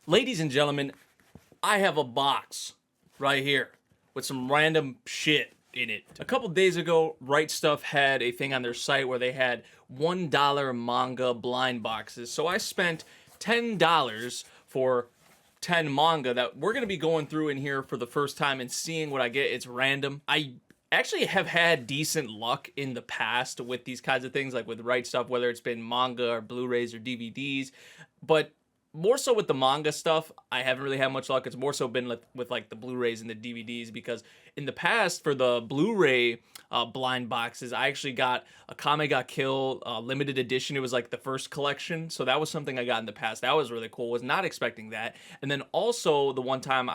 Ladies and gentlemen, I have a box right here with some random shit in it. A couple days ago, Right Stuff had a thing on their site where they had $1 manga blind boxes. So I spent $10 for 10 manga that we're going to be going through in here for the first time and seeing what I get. It's random. I actually have had decent luck in the past with these kinds of things, like with Right Stuff, whether it's been manga or Blu-rays or DVDs. But more so with the manga stuff, I haven't really had much luck. It's more so been with like the Blu-rays and the DVDs, because in the past for the Blu-ray blind boxes, I actually got a Kame Ga Kill limited edition. It was like the first collection, so that was something I got in the past. That was really cool. Was not expecting that. And then also the one time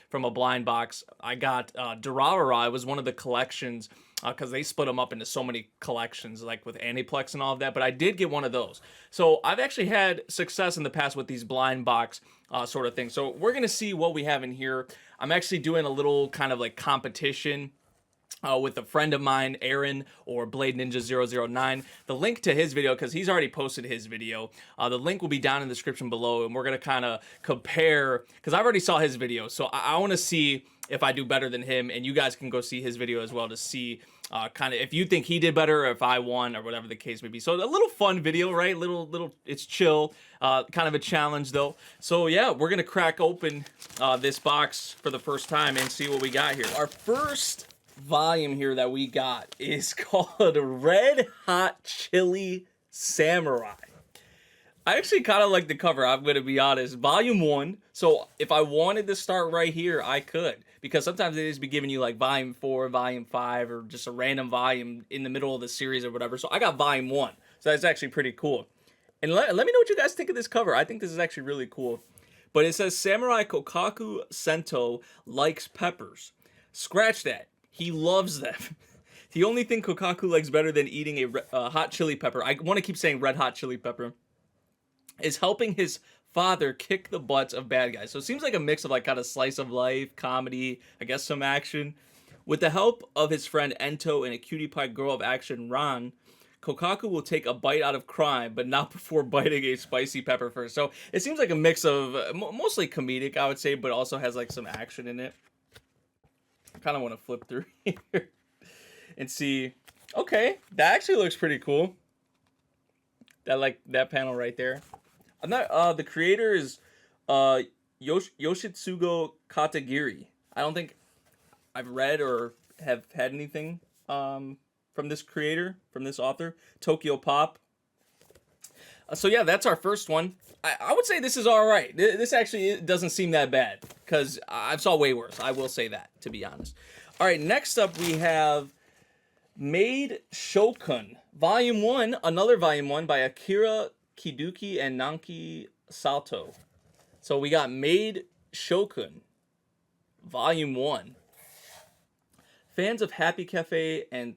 from a blind box, I got Durarara. It was one of the collections, because they split them up into so many collections, like with Aniplex and all of that. But I did get one of those. So I've actually had success in the past with these blind box sort of things. So we're going to see what we have in here. I'm actually doing a little kind of like competition with a friend of mine, Aaron, or Blade Ninja 009. The link to his video, because he's already posted his video, the link will be down in the description below, and we're going to kind of compare, because I already saw his video, so I want to see if I do better than him, and you guys can go see his video as well to see kind of if you think he did better or if I won or whatever the case may be. So a little fun video, right? Little, it's chill, kind of a challenge though. So yeah, we're gonna crack open this box for the first time and see what we got here. Our first volume here that we got is called Red Hot Chili Samurai. I actually kind of like the cover, I'm going to be honest. Volume 1. So if I wanted to start right here, I could. Because sometimes they just be giving you like Volume 4, Volume 5, or just a random volume in the middle of the series or whatever. So I got Volume 1. So that's actually pretty cool. And let me know what you guys think of this cover. I think this is actually really cool. But it says, Samurai Kokaku Sento likes peppers. Scratch that. He loves them. The only thing Kokaku likes better than eating a hot chili pepper, I want to keep saying red hot chili pepper, is helping his father kick the butts of bad guys. So it seems like a mix of like kind of slice of life, comedy, I guess some action. With the help of his friend Ento and a cutie pie girl of action, Ran, Kokaku will take a bite out of crime, but not before biting a spicy pepper first. So it seems like a mix of mostly comedic, I would say, but also has like some action in it. I kind of want to flip through here and see. Okay, that actually looks pretty cool. That panel right there. I'm not. The creator is Yoshitsugu Katagiri. I don't think I've read or have had anything from this creator, from this author. Tokyo Pop. So yeah, that's our first one. I would say this is all right. This actually doesn't seem that bad, because I saw way worse. I will say that, to be honest. All right, next up we have Maid Shokun, Volume 1, another Volume 1 by Akira Kiduki and Nanki Sato. So we got Maid Shokun, Volume 1. Fans of Happy Cafe and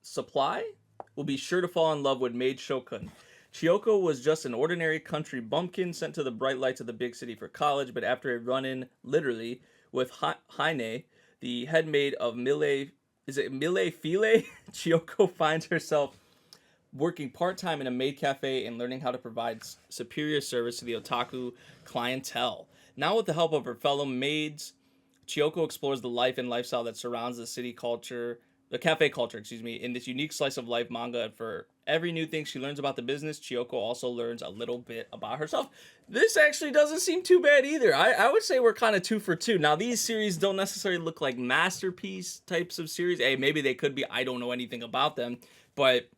Supply will be sure to fall in love with Maid Shokun. Chiyoko was just an ordinary country bumpkin sent to the bright lights of the big city for college, but after a run-in, literally, with Haine, the head maid of Mille File, Chiyoko finds herself working part-time in a maid cafe and learning how to provide superior service to the otaku clientele. Now with the help of her fellow maids, Chiyoko explores the life and lifestyle that surrounds the cafe culture, in this unique slice of life manga. And for every new thing she learns about the business, Chiyoko also learns a little bit about herself. This actually doesn't seem too bad either. I would say we're kind of 2 for 2. Now, these series don't necessarily look like masterpiece types of series. Hey, maybe they could be. I don't know anything about them. But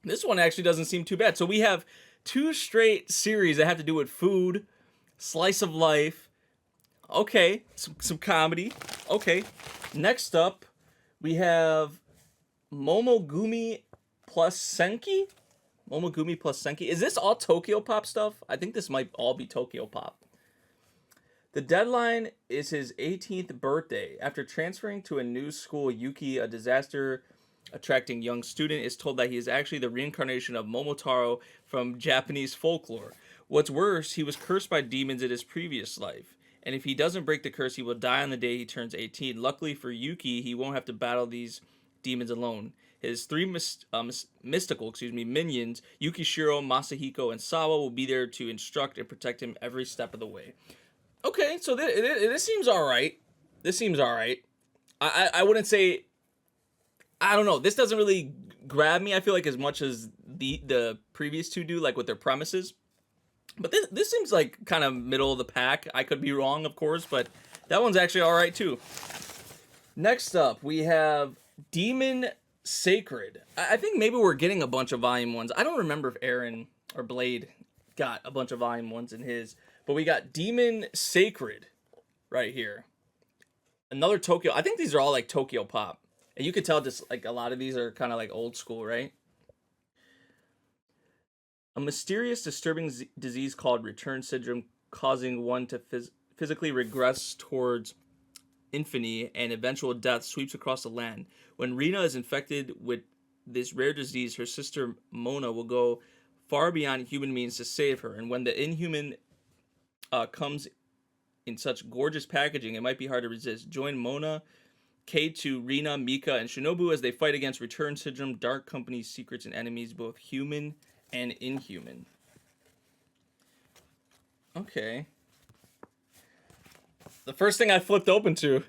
this one actually doesn't seem too bad. So we have 2 straight series that have to do with food, slice of life. Okay, some comedy. Okay, next up, we have Momogumi plus Senki. Momogumi plus Senki. Is this all Tokyo Pop stuff? I think this might all be Tokyo Pop. The deadline is his 18th birthday. After transferring to a new school, Yuki, a disaster-attracting young student, is told that he is actually the reincarnation of Momotaro from Japanese folklore. What's worse, he was cursed by demons in his previous life, and if he doesn't break the curse, he will die on the day he turns 18. Luckily for Yuki, he won't have to battle these demons alone. His three mystical, minions, Yukishiro, Masahiko, and Sawa, will be there to instruct and protect him every step of the way. Okay, so this seems all right. This seems all right. I wouldn't say, I don't know. This doesn't really grab me. I feel like as much as the previous two do, like with their premises. But this seems like kind of middle of the pack. I could be wrong, of course, but that one's actually all right too. Next up, we have Demon Sacred. I think maybe we're getting a bunch of volume ones. I don't remember if Aaron or Blade got a bunch of volume ones in his, but we got Demon Sacred right here. Another Tokyo. I think these are all like Tokyo Pop. And you could tell just like a lot of these are kind of like old school, right? A mysterious, disturbing disease called return syndrome, causing one to physically regress towards infamy and eventual death, sweeps across the land. When Rina is infected with this rare disease, her sister Mona will go far beyond human means to save her. And when the inhuman comes in such gorgeous packaging, it might be hard to resist. Join Mona, K2, Rina, Mika, and Shinobu as they fight against Return Syndrome, Dark Company's secrets and enemies, both human and inhuman. Okay. The first thing I flipped open to.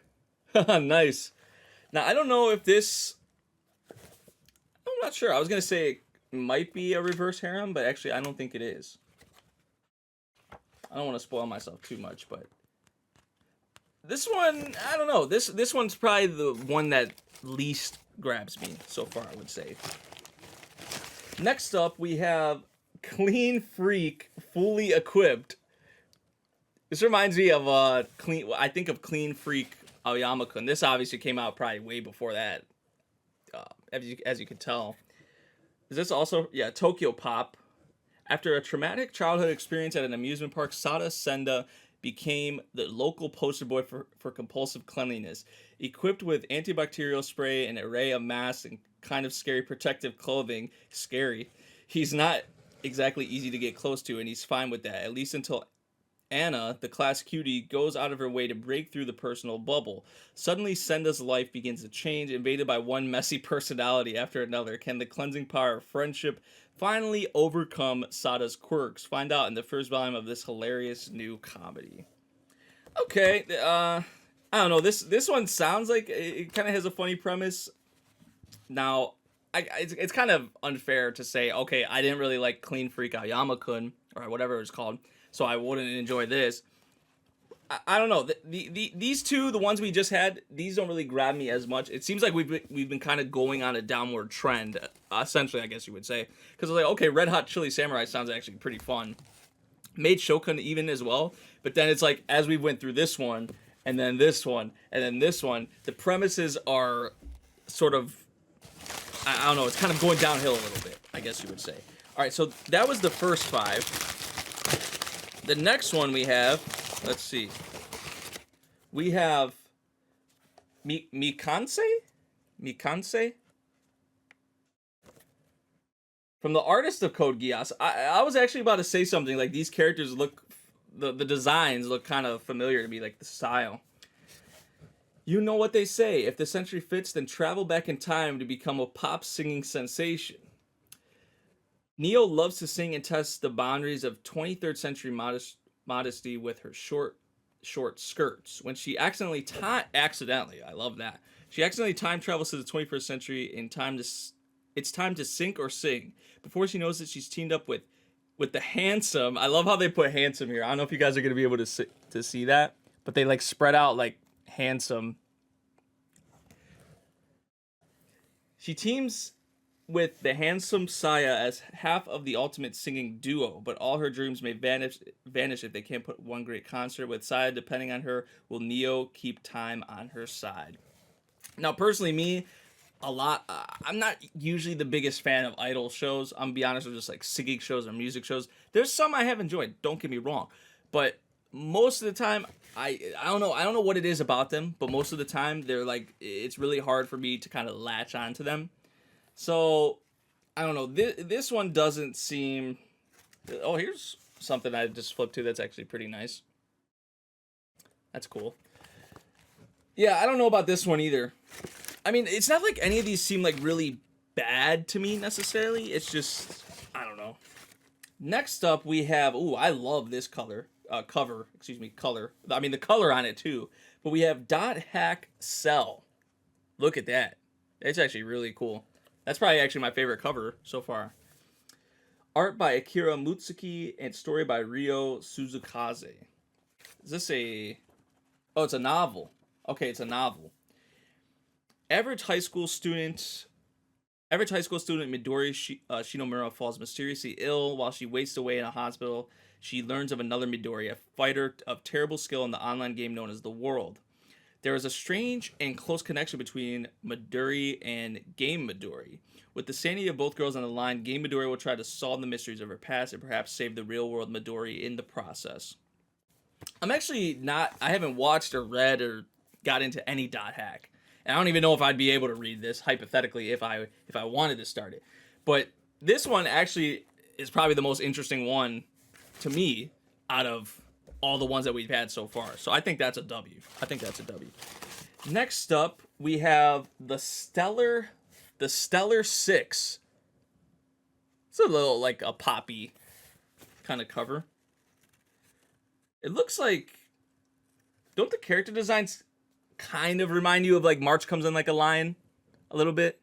Nice. Now, I don't know if this... I'm not sure. I was going to say it might be a reverse harem, but actually I don't think it is. I don't want to spoil myself too much, but... This one, I don't know. This one's probably the one that least grabs me so far, I would say. Next up, we have Clean Freak Fully Equipped. This reminds me of I think of Clean Freak Aoyama-kun. This obviously came out probably way before that, as you can tell. Is this also, yeah, Tokyo Pop? After a traumatic childhood experience at an amusement park, Sada Senda became the local poster boy for compulsive cleanliness. Equipped with antibacterial spray, an array of masks, and kind of scary protective clothing. Scary. He's not exactly easy to get close to, and he's fine with that, at least until Anna, the class cutie, goes out of her way to break through the personal bubble. Suddenly, Senda's life begins to change, invaded by one messy personality after another. Can the cleansing power of friendship finally overcome Sada's quirks? Find out in the first volume of this hilarious new comedy. Okay, I don't know. This one sounds like it kind of has a funny premise. Now, it's kind of unfair to say, okay, I didn't really like Clean Freak Aoyama-kun, or whatever it was called, so I wouldn't enjoy this. I don't know. These two, the ones we just had, these don't really grab me as much. It seems like we've been kind of going on a downward trend, essentially, I guess you would say. Because I was like, okay, Red Hot Chili Samurai sounds actually pretty fun. Made Shogun even as well. But then it's like, as we went through this one, and then this one, and then this one, the premises are sort of, I don't know, it's kind of going downhill a little bit, I guess you would say. All right, so that was the first 5. The next one we have, let's see. We have Mikanse? Mikanse? From the artist of Code Geass. I was actually about to say something like these characters look, the designs look kind of familiar to me, like the style. You know what they say, if the century fits, then travel back in time to become a pop singing sensation. Neo loves to sing and test the boundaries of 23rd century modesty with her short skirts. When she accidentally, I love that. She accidentally time travels to the 21st century in time to, it's time to sink or sing. Before she knows it, she's teamed up with the handsome. I love how they put handsome here. I don't know if you guys are gonna be able to see that, but they like spread out like handsome. She teams with the handsome Saya as half of the ultimate singing duo, but all her dreams may vanish if they can't put one great concert. With Saya depending on her, will Neo keep time on her side? Now, personally, me, I'm not usually the biggest fan of idol shows. I'm gonna be honest with just like singing shows or music shows. There's some I have enjoyed, don't get me wrong, but most of the time, I don't know what it is about them, but most of the time they're like, it's really hard for me to kind of latch onto them. So, I don't know, this one doesn't seem... Oh, here's something I just flipped to that's actually pretty nice. That's cool. Yeah, I don't know about this one either. I mean, it's not like any of these seem like really bad to me necessarily. It's just, I don't know. Next up, we have, ooh, I love this color. Color. I mean, the color on it too. But we have Dot Hack Cell. Look at that. It's actually really cool. That's probably actually my favorite cover so far. Art by Akira Mutsuki and story by Ryo Suzukaze. Is this a... Oh, it's a novel. Okay, it's a novel. Average high school student Midori Shinomura falls mysteriously ill while she wastes away in a hospital. She learns of another Midori, a fighter of terrible skill in the online game known as The World. There is a strange and close connection between Midori and Game Midori. With the sanity of both girls on the line, Game Midori will try to solve the mysteries of her past and perhaps save the real world Midori in the process. I'm actually not... I haven't watched or read or got into any Dot Hack. And I don't even know if I'd be able to read this, hypothetically, if I wanted to start it. But this one actually is probably the most interesting one to me out of all the ones that we've had so far. So I think that's a W. Next up, we have the Stellar 6. It's a little like a poppy kind of cover. It looks like... Don't the character designs kind of remind you of like March Comes in Like a Lion a little bit?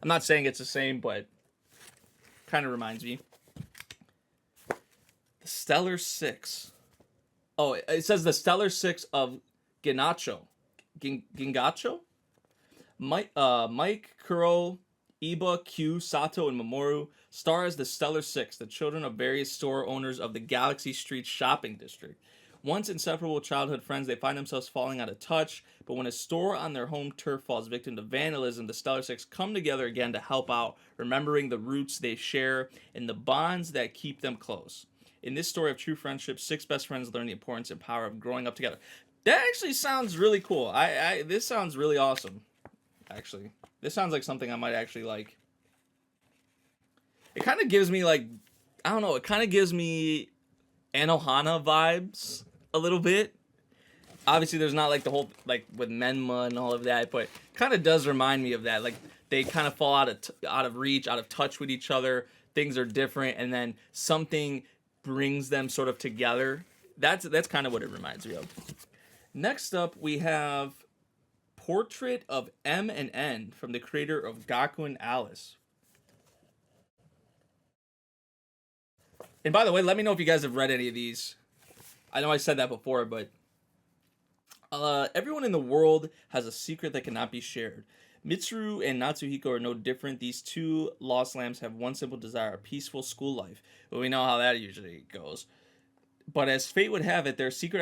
I'm not saying it's the same, but kind of reminds me. The Stellar 6. Oh, it says the Stellar 6 of Gingacho. Gingacho? Mike, Kuro, Iba, Q, Sato, and Mamoru star as the Stellar 6, the children of various store owners of the Galaxy Street shopping district. Once inseparable childhood friends, they find themselves falling out of touch, but when a store on their home turf falls victim to vandalism, the Stellar Six come together again to help out, remembering the roots they share and the bonds that keep them close. In this story of true friendship, 6 best friends learn the importance and power of growing up together. That actually sounds really cool. This sounds really awesome, actually. This sounds like something I might actually like. It kind of gives me, like, I don't know, it kind of gives me Anohana vibes a little bit. Obviously there's not like the whole like with Menma and all of that, but kind of does remind me of that. Like they kind of fall out of reach, out of touch with each other. Things are different, and then something brings them sort of together. That's kind of what it reminds me of. Next up, we have Portrait of M and N from the creator of Gakuen Alice. And by the way, let me know if you guys have read any of these. I know I said that before, but everyone in the world has a secret that cannot be shared. Mitsuru and Natsuhiko are no different. These two lost lambs have one simple desire, a peaceful school life. But we know how that usually goes. But as fate would have it, their secret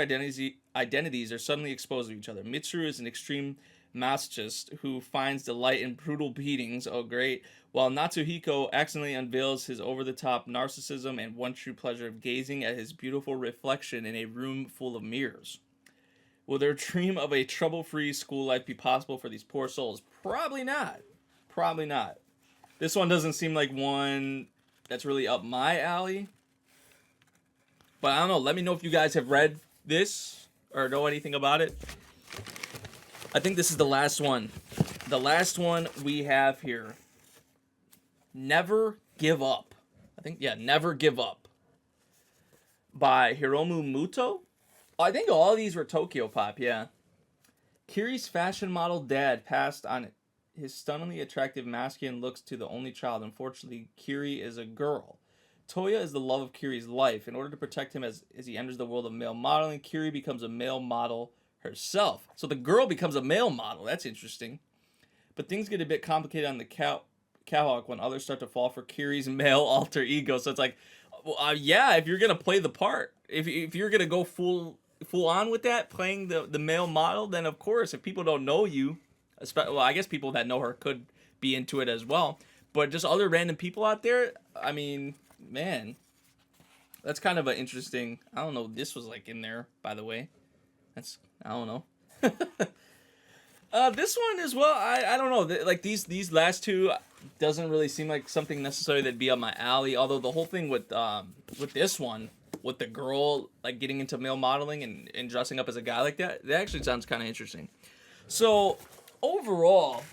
identities are suddenly exposed to each other. Mitsuru is an extreme masochist who finds delight in brutal beatings, oh great, while Natsuhiko accidentally unveils his over-the-top narcissism and one true pleasure of gazing at his beautiful reflection in a room full of mirrors. Will their dream of a trouble-free school life be possible for these poor souls? Probably not. Probably not. This one doesn't seem like one that's really up my alley. But I don't know. Let me know if you guys have read this or know anything about it. I think this is the last one. The last one we have here. Never Give Up. Never Give Up. By Hiromu Muto. I think all these were Tokyo Pop, yeah. Kiri's fashion model dad passed on his stunningly attractive masculine looks to the only child. Unfortunately, Kiri is a girl. Toya is the love of Kiri's life. In order to protect him as he enters the world of male modeling, Kiri becomes a male model herself. So the girl becomes a male model. That's interesting. But things get a bit complicated on the catwalk when others start to fall for Kiri's male alter ego. So it's like, yeah, if you're going to play the part, if you're going to go full on with that, playing the male model, then of course, if people don't know you, well, I guess people that know her could be into it as well. But just other random people out there, I mean, man, that's kind of an interesting, I don't know, this was like in there, by the way. I don't know. This one as well, I don't know. Like these last two doesn't really seem like something necessarily that'd be up my alley. Although the whole thing with this one, with the girl like getting into male modeling and dressing up as a guy like that actually sounds kind of interesting. So overall,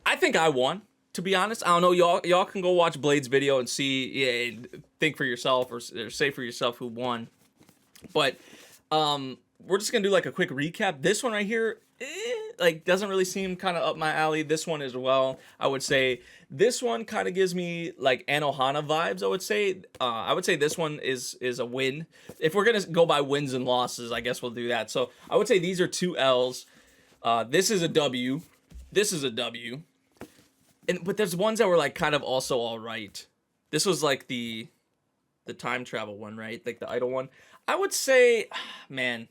I think I won. to be honest. I don't know. Y'all can go watch Blade's video and see, yeah, and think for yourself or say for yourself who won. But we're just gonna do like a quick recap. This one right here, like doesn't really seem kind of up my alley. This one as well. I would say this one kind of gives me like Anohana vibes. I would say this one is a win. If we're gonna go by wins and losses, I guess we'll do that. So I would say these are 2 L's. This is a W. This is a W. But there's ones that were like kind of also all right. This was like the time travel one, right? Like the idol one. I would say, man,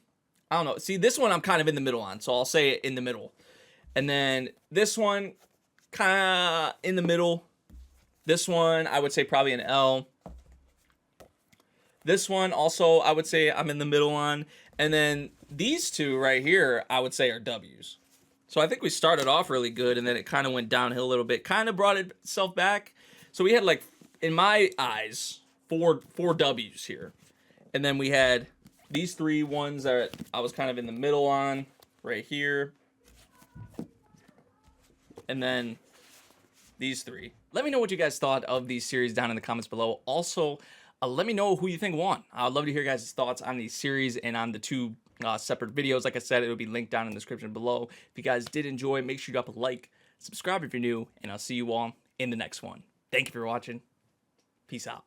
I don't know. See, this one I'm kind of in the middle on, so I'll say it in the middle. And then this one, kind of in the middle. This one, I would say probably an L. This one also, I would say I'm in the middle on. And then these 2 right here, I would say are W's. So I think we started off really good, and then it kind of went downhill a little bit. Kind of brought itself back. So we had like, in my eyes, four W's here. And then we had these 3 ones that I was kind of in the middle on, right here. And then these 3. Let me know what you guys thought of these series down in the comments below. Also, let me know who you think won. I'd love to hear guys' thoughts on these series and on the 2 separate videos. Like I said, it will be linked down in the description below. If you guys did enjoy, make sure you drop a like, subscribe if you're new, and I'll see you all in the next one. Thank you for watching. Peace out.